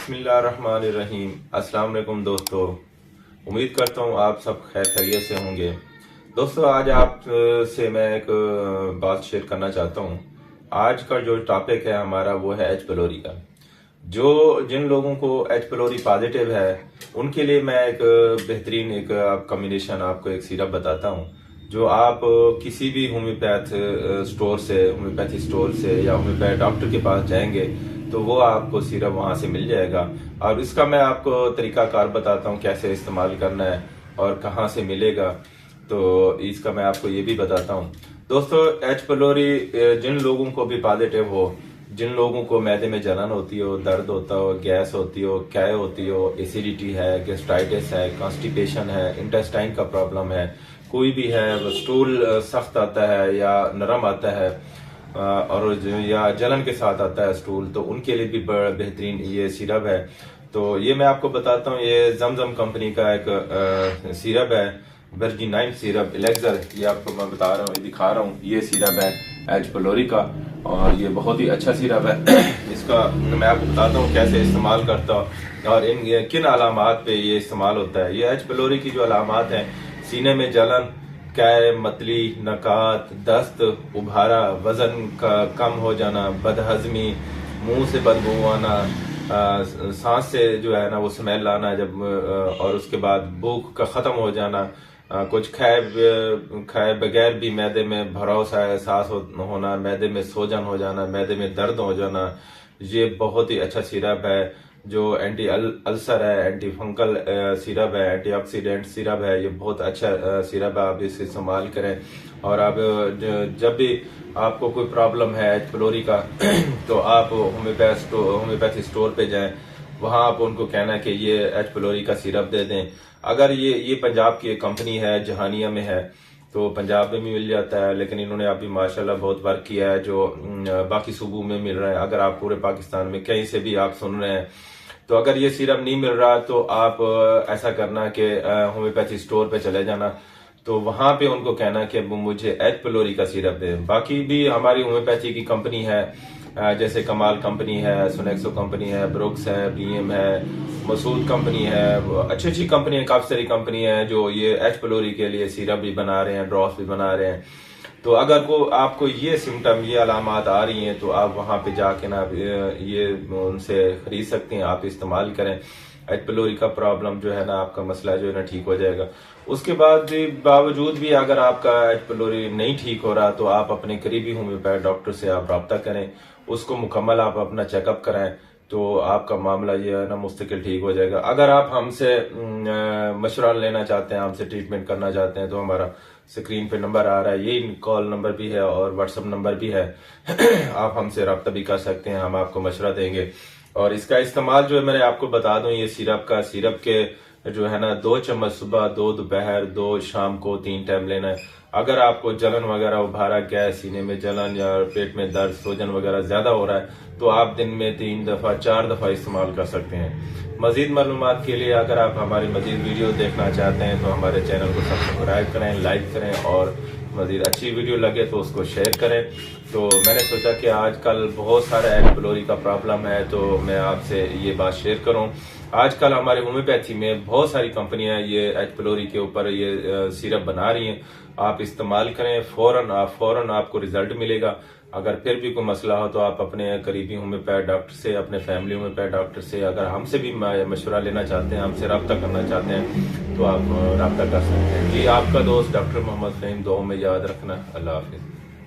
बिस्मिल्लाहिर्रहमानिर्रहीम। अस्सलाम वालेकुम दोस्तों, उम्मीद करता हूँ आप सब खैर खैरियत से होंगे। दोस्तों, आज आप से मैं एक बात शेयर करना चाहता हूँ। आज का जो टॉपिक है हमारा वो है एच पिलोरी का। जो जिन लोगों को एच पिलोरी पॉजिटिव है उनके लिए मैं एक बेहतरीन एक कॉम्बिनेशन आपको एक सिरप बताता हूँ, जो आप किसी भी होम्योपैथी स्टोर से या होम्योपैथ डॉक्टर के पास जाएंगे तो वो आपको सिरप वहां से मिल जाएगा। और इसका मैं आपको तरीकाकार बताता हूँ कैसे इस्तेमाल करना है और कहाँ से मिलेगा, तो इसका मैं आपको ये भी बताता हूँ। दोस्तों, एच पिलोरी जिन लोगों को भी पॉजिटिव हो, जिन लोगों को मैदे में जलन होती हो, दर्द होता हो, गैस होती हो, कै होती हो, एसिडिटी है, गैस्ट्राइटिस है, कॉन्स्टिपेशन है, इंटेस्टाइन का प्रॉब्लम है, कोई भी है, स्टूल सख्त आता है या नरम आता है और या जलन के साथ आता है स्टूल, तो उनके लिए भी बड़ा बेहतरीन ये सिरप है। तो ये मैं आपको बताता हूँ, ये जमजम कंपनी का एक सिरप है, वर्जिनाइन सिरप एलेक्सर। ये आपको मैं बता रहा हूँ, ये दिखा रहा हूँ, ये सिरप है एच पिलोरी का और ये बहुत ही अच्छा सिरप है। इसका मैं आपको बताता हूँ कैसे इस्तेमाल करता हूँ और इन किन अलामात पे ये इस्तेमाल होता है। ये एच पिलोरी की जो अलामात हैं, सीने में जलन, कै, मतली, नकात, दस्त, उभारा, वजन का कम हो जाना, बदहजमी, मुंह से बदबू आना, सांस से जो है ना वो स्मेल आना जब, और उसके बाद भूख का खत्म हो जाना, कुछ खाए बगैर भी मैदे में भराव सा एहसास होना, मैदे में सोजन हो जाना, मैदे में दर्द हो जाना। ये बहुत ही अच्छा सिरप है जो एंटी अल्सर है, एंटी फंगल सिरप है, एंटीऑक्सीडेंट सिरप है। ये बहुत अच्छा सिरप है, आप इसे इस्तेमाल करें। और आप जब भी आपको कोई प्रॉब्लम है एच पिलोरी का तो आप होम्योपैथी स्टोर पे जाएं, वहां आप उनको कहना कि ये एच पिलोरी का सिरप दे दें। अगर ये पंजाब की एक कंपनी है, जहानिया में है, तो पंजाब में भी मिल जाता है, लेकिन इन्होंने अभी माशाल्लाह बहुत वर्क किया है जो बाकी सूबों में मिल रहा है। अगर आप पूरे पाकिस्तान में कहीं से भी आप सुन रहे हैं, तो अगर ये सिरप नहीं मिल रहा तो आप ऐसा करना कि होम्योपैथी स्टोर पे चले जाना, तो वहां पे उनको कहना कि मुझे एच पिलोरी का सिरप दे। बाकी भी हमारी होम्योपैथी की कंपनी है, जैसे कमाल कंपनी है, सुनेक्सो कंपनी है, ब्रुक्स है, बीएम है, मसूद कंपनी है, अच्छी अच्छी कंपनी है, काफी सारी कंपनी है जो ये एच पिलोरी के लिए सिरप भी बना रहे हैं, ड्रॉप्स भी बना रहे हैं। तो अगर आपको ये सिम्टम, ये अलामात आ रही हैं, तो आप वहां पे जाके ना ये उनसे खरीद सकते हैं, आप इस्तेमाल करें। एच पिलोरी का प्रॉब्लम जो है ना, आपका मसला जो है ना ठीक हो जाएगा। उसके बाद बावजूद भी अगर आपका एच पिलोरी नहीं ठीक हो रहा तो आप अपने करीबी होम्योपैथ डॉक्टर से आप रब्ता करें, उसको मुकम्मल आप अपना चेकअप कराएं, तो आपका मामला ये है ना मुस्तकिल ठीक हो जाएगा। अगर आप हमसे मशवरा लेना चाहते हैं, हमसे ट्रीटमेंट करना चाहते हैं, तो हमारा स्क्रीन पे नंबर आ रहा है, यही कॉल नंबर भी है और व्हाट्सएप नंबर भी है। आप हमसे रब्ता भी कर सकते हैं, हम आपको मशवरा देंगे। और इसका इस्तेमाल जो है मैंने आपको बता दूं, ये सिरप के जो है ना 2 चम्मच सुबह, 2 दोपहर, 2 शाम को 3 टाइम लेना है। अगर आपको जलन वगैरह, उभारा, गैस, सीने में जलन या पेट में दर्द, सूजन वगैरह ज्यादा हो रहा है, तो आप दिन में 3 दफा 4 दफा इस्तेमाल कर सकते हैं। मजीद मालूमात के लिए अगर आप हमारी मजीद वीडियो देखना चाहते हैं तो हमारे चैनल को सब्सक्राइब करें, लाइक करें और मजीद अच्छी वीडियो लगे तो उसको शेयर करें। तो मैंने सोचा कि आजकल बहुत सारा एच पिलोरी का प्रॉब्लम है, तो मैं आपसे ये बात शेयर करूं। आजकल हमारे होम्योपैथी में बहुत सारी कंपनियां ये एच पिलोरी के ऊपर ये सिरप बना रही हैं। आप इस्तेमाल करें, फौरन आपको रिजल्ट मिलेगा। अगर फिर भी कोई मसला हो तो आप अपने करीबी होम्योपैथ डॉक्टर से, अपने फैमिली होम्योपैथ डॉक्टर से, अगर हमसे भी मशवरा लेना चाहते हैं, हमसे रब्ता करना चाहते हैं, तो आप रब्ता कर सकते हैं। जी, आपका दोस्त डॉक्टर मोहम्मद फहीम, दुआ में याद रखना। अल्लाह हाफिज।